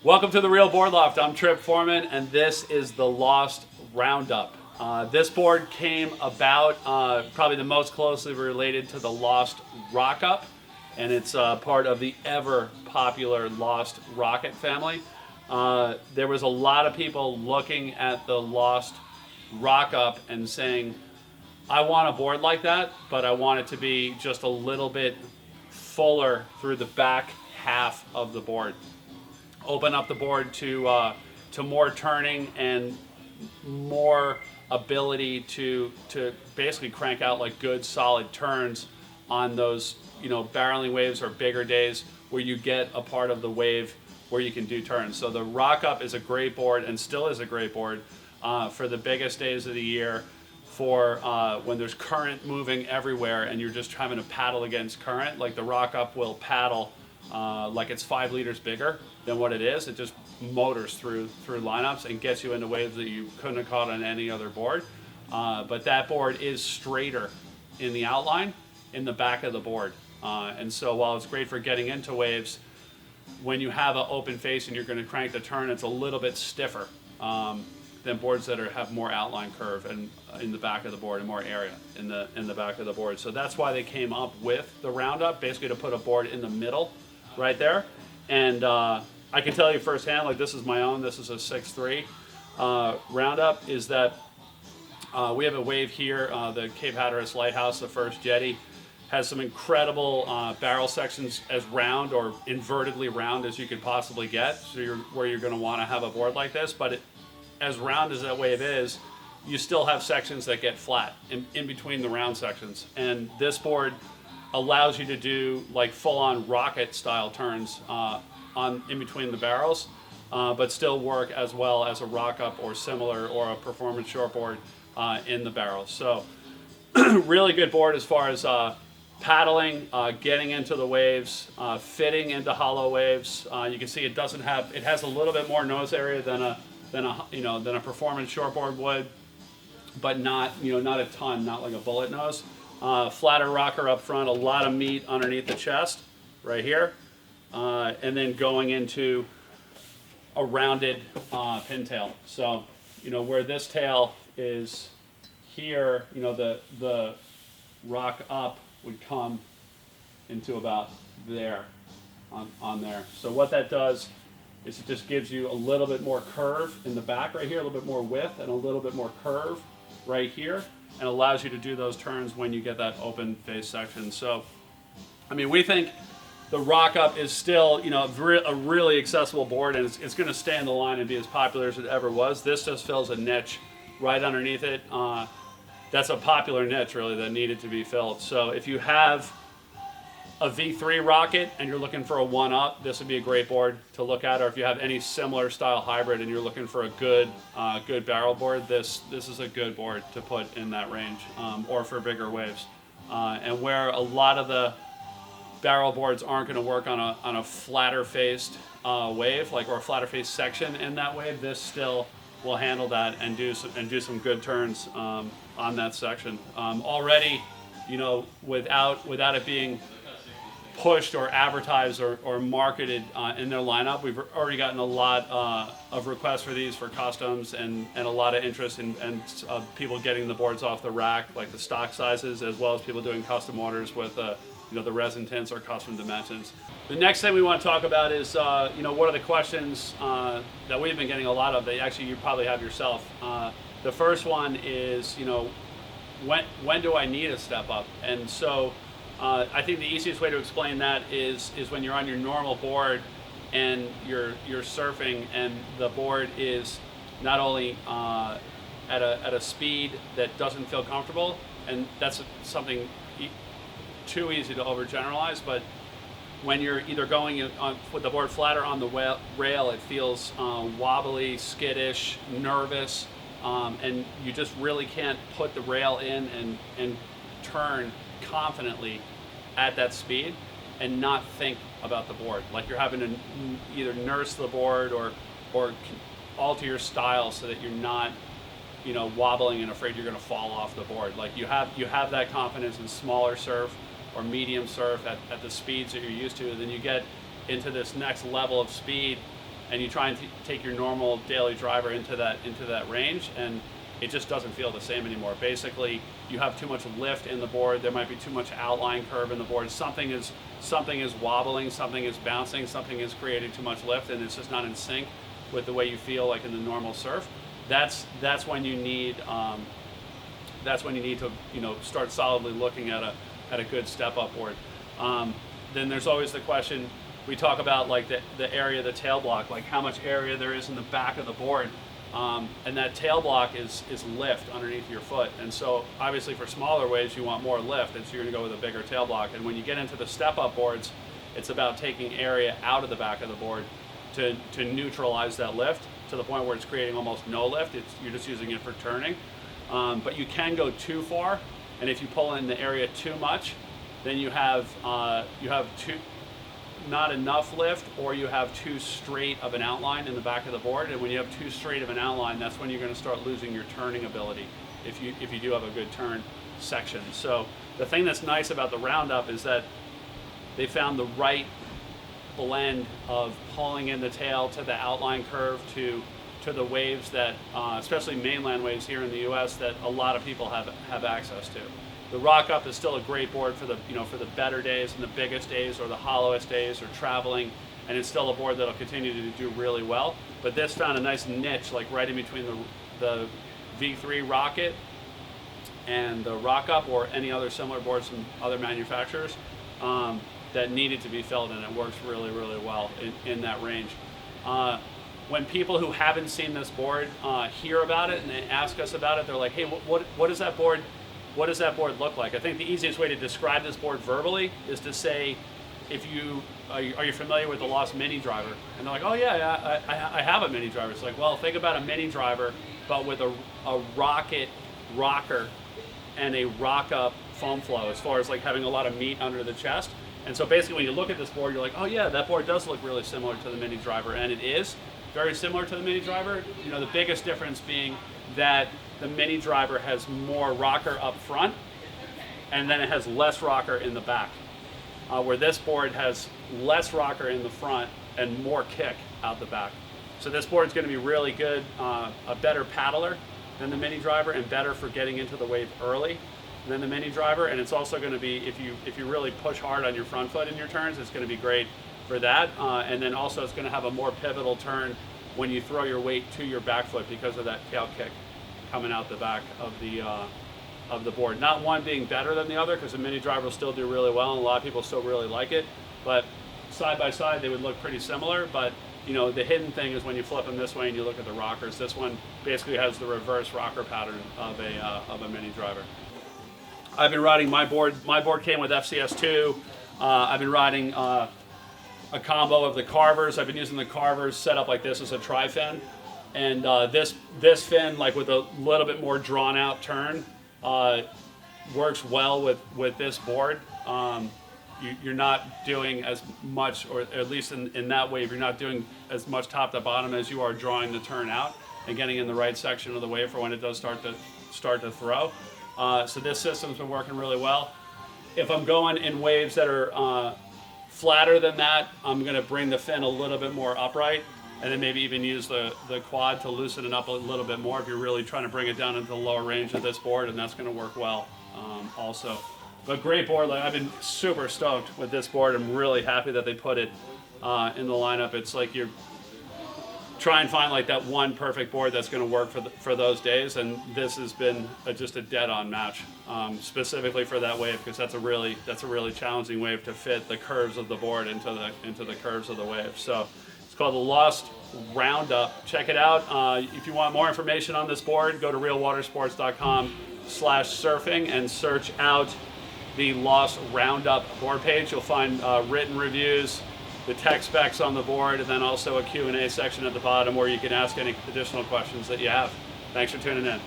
Welcome to the Real Board Loft. I'm Trip Foreman, and this is the Lost Roundup. This board came about probably the most closely related to the Lost Rock-Up, and it's part of the ever popular Lost Rocket family. There was a lot of people looking at the Lost Rock-Up and saying, I want a board like that, but I want it to be just a little bit fuller through the back half of the board. Open up the board to more turning and more ability to basically crank out like good solid turns on those barreling waves or bigger days where you get a part of the wave where you can do turns. So the Rock-Up is a great board and still is a great board for the biggest days of the year, for when there's current moving everywhere and you're just having to paddle against current. Like the Rock-Up will paddle like it's 5 liters bigger than what it is. It just motors through lineups and gets you into waves that you couldn't have caught on any other board. But that board is straighter in the outline in the back of the board. And so while it's great for getting into waves, when you have an open face and you're going to crank the turn, it's a little bit stiffer than boards that have more outline curve and in the back of the board and more area in the back of the board. So that's why they came up with the Roundup, basically to put a board in the middle right there. And I can tell you firsthand, like this is my own, this is a 6.3 Roundup, is that we have a wave here, the Cape Hatteras Lighthouse, the first jetty, has some incredible barrel sections as round or invertedly round as you could possibly get, so where you're going to want to have a board like this. But as round as that wave is, you still have sections that get flat in between the round sections. And this board allows you to do like full-on rocket style turns in between the barrels, but still work as well as a Rock-Up or similar or a performance shortboard in the barrels. So really good board as far as paddling, getting into the waves, fitting into hollow waves. You can see it has a little bit more nose area than a performance shortboard would, but not a ton, not like a bullet nose. Flatter rocker up front, a lot of meat underneath the chest right here, and then going into a rounded pintail. So where this tail is here, the Rock-Up would come into about there on there. So what that does is it just gives you a little bit more curve in the back right here, a little bit more width and a little bit more curve right here, and allows you to do those turns when you get that open face section. So, I mean, we think the Rock-Up is still, a really accessible board, and it's going to stay in the line and be as popular as it ever was. This just fills a niche right underneath it. That's a popular niche, really, that needed to be filled. So if you have a V3 rocket and you're looking for a one-up, this would be a great board to look at. Or if you have any similar style hybrid and you're looking for a good barrel board, this is a good board to put in that range, or for bigger waves. And where a lot of the barrel boards aren't going to work on a flatter faced wave, or a flatter faced section in that wave, this still will handle that and do some good turns on that section. Already, without it being pushed or advertised or marketed in their lineup, we've already gotten a lot of requests for these for customs and a lot of interest in people getting the boards off the rack, like the stock sizes, as well as people doing custom orders with the resin tints or custom dimensions. The next thing we want to talk about is what are the questions that we've been getting a lot of that actually you probably have yourself. The first one is when do I need a step up? And so I think the easiest way to explain that is when you're on your normal board and you're surfing and the board is not only at a speed that doesn't feel comfortable, and that's something too easy to overgeneralize, but when you're either going with the board flatter on the rail, it feels wobbly, skittish, nervous, and you just really can't put the rail in and turn confidently at that speed and not think about the board. Like you're having to either nurse the board or alter your style so that you're not wobbling and afraid you're going to fall off the board. Like you have that confidence in smaller surf or medium surf at the speeds that you're used to, and then you get into this next level of speed and you try and take your normal daily driver into that range, and it just doesn't feel the same anymore. Basically, you have too much lift in the board. There might be too much outline curve in the board. Something is wobbling, something is bouncing, something is creating too much lift, and it's just not in sync with the way you feel like in the normal surf. That's when you need to start solidly looking at a good step up board. Then there's always the question, we talk about like the area of the tail block, like how much area there is in the back of the board. And that tail block is lift underneath your foot. And so obviously for smaller waves, you want more lift, and so you're gonna go with a bigger tail block. And when you get into the step up boards, it's about taking area out of the back of the board to neutralize that lift to the point where it's creating almost no lift. You're just using it for turning. But you can go too far, and if you pull in the area too much, then you have not enough lift, or you have too straight of an outline in the back of the board. And when you have too straight of an outline, that's when you're going to start losing your turning ability if you do have a good turn section. So the thing that's nice about the Roundup is that they found the right blend of pulling in the tail to the outline curve to the waves that, especially mainland waves here in the U.S., that a lot of people have access to. The Rock Up is still a great board for the better days and the biggest days, or the hollowest days, or traveling, and it's still a board that'll continue to do really well. But this found a nice niche, like right in between the V3 Rocket and the Rock Up, or any other similar boards from other manufacturers, that needed to be filled, and it works really, really well in that range. When people who haven't seen this board hear about it and they ask us about it, they're like, hey, what is that board? What does that board look like? I think the easiest way to describe this board verbally is to say, are you familiar with the Lost Mini Driver? And they're like, oh yeah, I have a Mini Driver. It's like, well, think about a Mini Driver, but with a Rocket rocker and a Rock Up foam flow, as far as like having a lot of meat under the chest. And so basically when you look at this board, you're like, oh yeah, that board does look really similar to the Mini Driver, and it is very similar to the Mini Driver. The biggest difference being that the Mini Driver has more rocker up front, and then it has less rocker in the back, where this board has less rocker in the front and more kick out the back. So this board's going to be really good, a better paddler than the Mini Driver, and better for getting into the wave early than the Mini Driver. And it's also going to be, if you really push hard on your front foot in your turns, it's going to be great for that. And then also it's going to have a more pivotal turn when you throw your weight to your back foot because of that tail kick coming out the back of the board. Not one being better than the other, because the Mini Driver will still do really well, and a lot of people still really like it. But side by side, they would look pretty similar. But the hidden thing is when you flip them this way and you look at the rockers, this one basically has the reverse rocker pattern of a Mini Driver. I've been riding my board. My board came with FCS2. I've been riding a combo of the Carvers. I've been using the Carvers set up like this as a tri-fin. And this fin, like with a little bit more drawn out turn, works well with this board. You're not doing as much, or at least in that wave, you're not doing as much top to bottom as you are drawing the turn out and getting in the right section of the wave for when it does start to throw. So this system's been working really well. If I'm going in waves that are flatter than that, I'm going to bring the fin a little bit more upright, and then maybe even use the quad to loosen it up a little bit more if you're really trying to bring it down into the lower range of this board, and that's going to work well also. But great board. Like, I've been super stoked with this board. I'm really happy that they put it in the lineup. It's like you're try and find like that one perfect board that's going to work for those days, and this has been just a dead-on match, specifically for that wave, because that's a really challenging wave to fit the curves of the board into the curves of the wave. So it's called the Lost Roundup. Check it out. If you want more information on this board, go to realwatersports.com/surfing and search out the Lost Roundup board page. You'll find written reviews, the tech specs on the board, and then also a Q&A section at the bottom where you can ask any additional questions that you have. Thanks for tuning in.